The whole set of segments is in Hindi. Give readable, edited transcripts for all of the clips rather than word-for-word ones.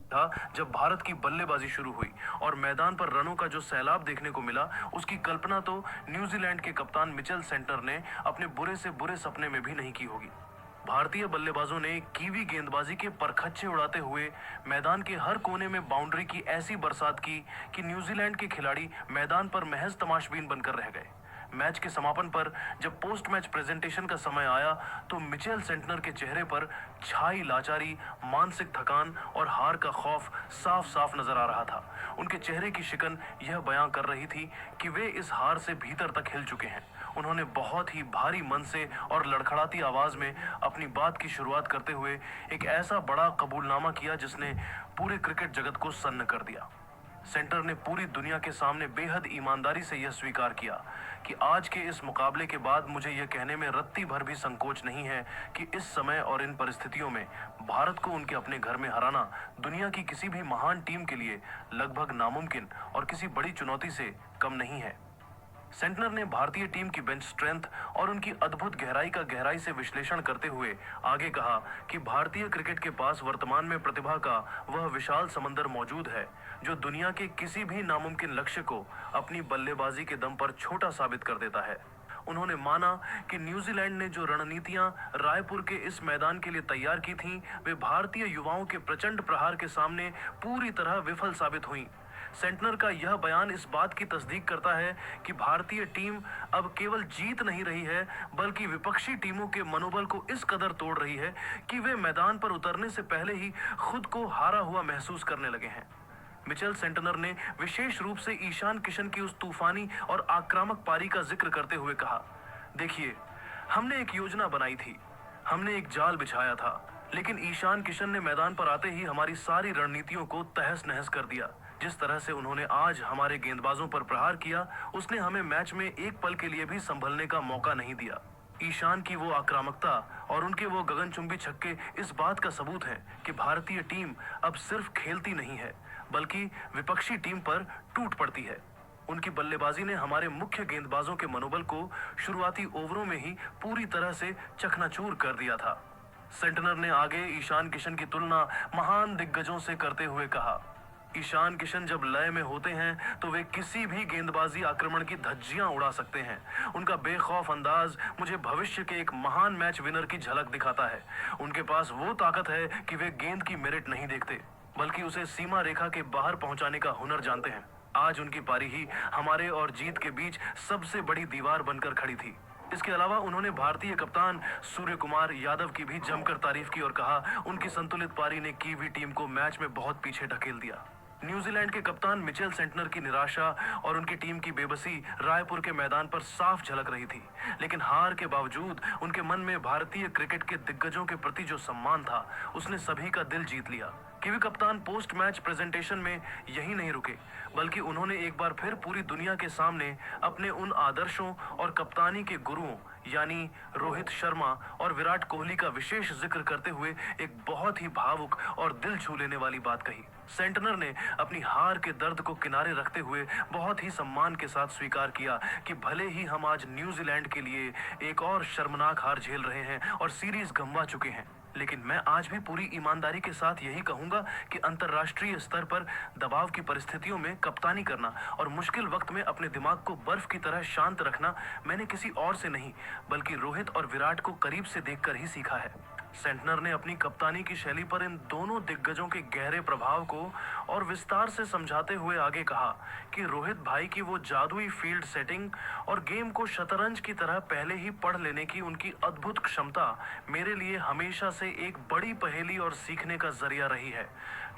था जब भारत की बल्लेबाजी शुरू हुई और मैदान पर रनों का जो सैलाब देखने को मिला, उसकी कल्पना तो न्यूजीलैंड के कप्तान मिचेल सेंटनर ने अपने बुरे से बुरे सपने में भी नहीं की होगी। भारतीय बल्लेबाजों ने कीवी गेंदबाजी के परखच्चे उड़ाते हुए मैदान के हर कोने में बाउंड्री की ऐसी बरसात की कि न्यूजीलैंड के खिलाड़ी मैदान पर महज तमाशबीन बनकर रह गए। मैच के समापन पर जब पोस्ट मैच प्रेजेंटेशन का समय आया तो मिचेल सेंटनर के चेहरे पर छाई लाचारी, मानसिक थकान और हार का खौफ साफ साफ नजर आ रहा था। उनके चेहरे की शिकन यह बयां कर रही थी कि वे इस हार से भीतर तक हिल चुके हैं। उन्होंने बहुत ही भारी मन से और लड़खड़ाती आवाज में अपनी बात की शुरुआत करते हुए एक ऐसा बड़ा कबूलनामा किया जिसने पूरे क्रिकेट जगत को सन्न कर दिया। सेंटर ने पूरी दुनिया के सामने बेहद ईमानदारी से यह स्वीकार किया कि आज के इस मुकाबले के बाद मुझे यह कहने में रत्ती भर भी संकोच नहीं है कि इस समय और इन परिस्थितियों में भारत को उनके अपने घर में हराना दुनिया की किसी भी महान टीम के लिए लगभग नामुमकिन और किसी बड़ी चुनौती से कम नहीं है। सेंटनर ने भारतीय टीम की बेंच स्ट्रेंथ और उनकी अद्भुत गहराई का गहराई से विश्लेषण करते हुए आगे कहा कि भारतीय क्रिकेट के पास वर्तमान में प्रतिभा का वह विशाल समंदर मौजूद है जो दुनिया के किसी भी नामुमकिन लक्ष्य को अपनी बल्लेबाजी के दम पर छोटा साबित कर देता है। उन्होंने माना कि न्यूजीलैंड ने जो रणनीतियां रायपुर के इस मैदान के लिए तैयार की थीं, वे भारतीय युवाओं के प्रचंड प्रहार के सामने पूरी तरह विफल साबित हुईं। सेंटनर का यह बयान इस बात की तस्दीक करता है कि भारतीय टीम अब केवल जीत नहीं रही है बल्कि विपक्षी टीमों के मनोबल को इस कदर तोड़ रही है कि वे मैदान पर उतरने से पहले ही खुद को हारा हुआ महसूस करने लगे हैं। मिचेल सेंटनर ने विशेष रूप से ईशान किशन की उस तूफानी और आक्रामक पारी का जिक्र करते हुए कहा, देखिए, हमने एक योजना बनाई थी, हमने एक जाल बिछाया था, लेकिन ईशान किशन ने मैदान पर आते ही हमारी सारी रणनीतियों को तहस नहस कर दिया। जिस तरह से उन्होंने आज हमारे गेंदबाजों पर प्रहार किया, उसने हमें मैच में एक पल के लिए भी संभलने का मौका नहीं दिया। ईशान की वो आक्रामकता और उनके वो गगनचुंबी छक्के इस बात का सबूत है कि भारतीय टीम अब सिर्फ खेलती नहीं है बल्कि विपक्षी टीम पर टूट पड़ती है। उनकी बल्लेबाजी ने हमारे मुख्य गेंदबाजों के मनोबल को शुरुआती ओवरों में ही पूरी तरह से चकनाचूर कर दिया था। सेंटनर ने आगे ईशान किशन की तुलना महान दिग्गजों से करते हुए कहा, ईशान किशन जब लय में होते हैं तो वे किसी भी गेंदबाजी आक्रमण की धज्जियां उड़ा सकते हैं। उनका बेखौफ अंदाज मुझे भविष्य के एक महान मैच विनर की झलक दिखाता है। उनके पास वो ताकत है कि वे गेंद की मेरिट नहीं देखते बल्कि उसे सीमा रेखा के बाहर पहुंचाने का हुनर जानते हैं। आज उनकी पारी ही हमारे और जीत के बीच सबसे बड़ी दीवार बनकर खड़ी थी। इसके अलावा उन्होंने भारतीय कप्तान सूर्य कुमार यादव की भी जमकर तारीफ की और कहा, उनकी संतुलित पारी ने कीवी टीम को मैच में बहुत पीछे ढकेल दिया। न्यूजीलैंड के कप्तान मिचेल सेंटनर की निराशा और उनकी टीम की बेबसी रायपुर के मैदान पर साफ झलक रही थी, लेकिन हार के बावजूद उनके मन में भारतीय क्रिकेट के दिग्गजों के प्रति जो सम्मान था, उसने सभी का दिल जीत लिया। कीवी कप्तान पोस्ट मैच प्रेजेंटेशन में यही नहीं रुके बल्कि उन्होंने एक बार फिर पूरी दुनिया के सामने अपने उन आदर्शों और कप्तानी के गुरुओं यानी रोहित शर्मा और विराट कोहली का विशेष जिक्र करते हुए एक बहुत ही भावुक और दिल छू लेने वाली बात कही। सेंटनर ने अपनी हार के दर्द को किनारे रखते हुए बहुत ही सम्मान के साथ स्वीकार किया कि भले ही हम आज न्यूजीलैंड के लिए एक और शर्मनाक हार झेल रहे हैं और सीरीज गंवा चुके हैं, लेकिन मैं आज भी पूरी ईमानदारी के साथ यही कहूंगा कि अंतर्राष्ट्रीय स्तर पर दबाव की परिस्थितियों में कप्तानी करना और मुश्किल वक्त में अपने दिमाग को बर्फ की तरह शांत रखना मैंने किसी और से नहीं बल्कि रोहित और विराट को करीब से देखकर ही सीखा है। सेंटनर ने अपनी कप्तानी की शैली पर इन दोनों दिग्गजों के गहरे प्रभाव को और विस्तार से समझाते हुए आगे कहा कि रोहित भाई की वो जादुई फील्ड सेटिंग और गेम को शतरंज की तरह पहले ही पढ़ लेने की उनकी अद्भुत क्षमता मेरे लिए हमेशा से एक बड़ी पहेली और सीखने का जरिया रही है।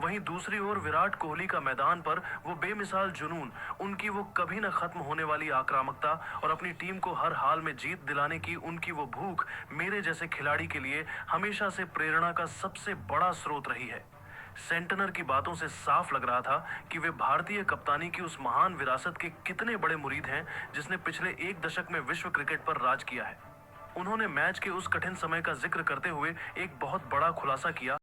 वहीं दूसरी ओर विराट कोहली का मैदान पर वो बेमिसाल जुनून, उनकी वो कभी न खत्म होने वाली आक्रामकता और अपनी टीम को हर हाल में जीत दिलाने की उनकी वो भूख मेरे जैसे खिलाड़ी के लिए हमेशा से प्रेरणा का सबसे बड़ा स्रोत रही है। सेंटनर की बातों से साफ लग रहा था कि वे भारतीय कप्तानी की उस महान विरासत के कितने बड़े मुरीद हैं जिसने पिछले एक दशक में विश्व क्रिकेट पर राज किया है। उन्होंने मैच के उस कठिन समय का जिक्र करते हुए एक बहुत बड़ा खुलासा किया।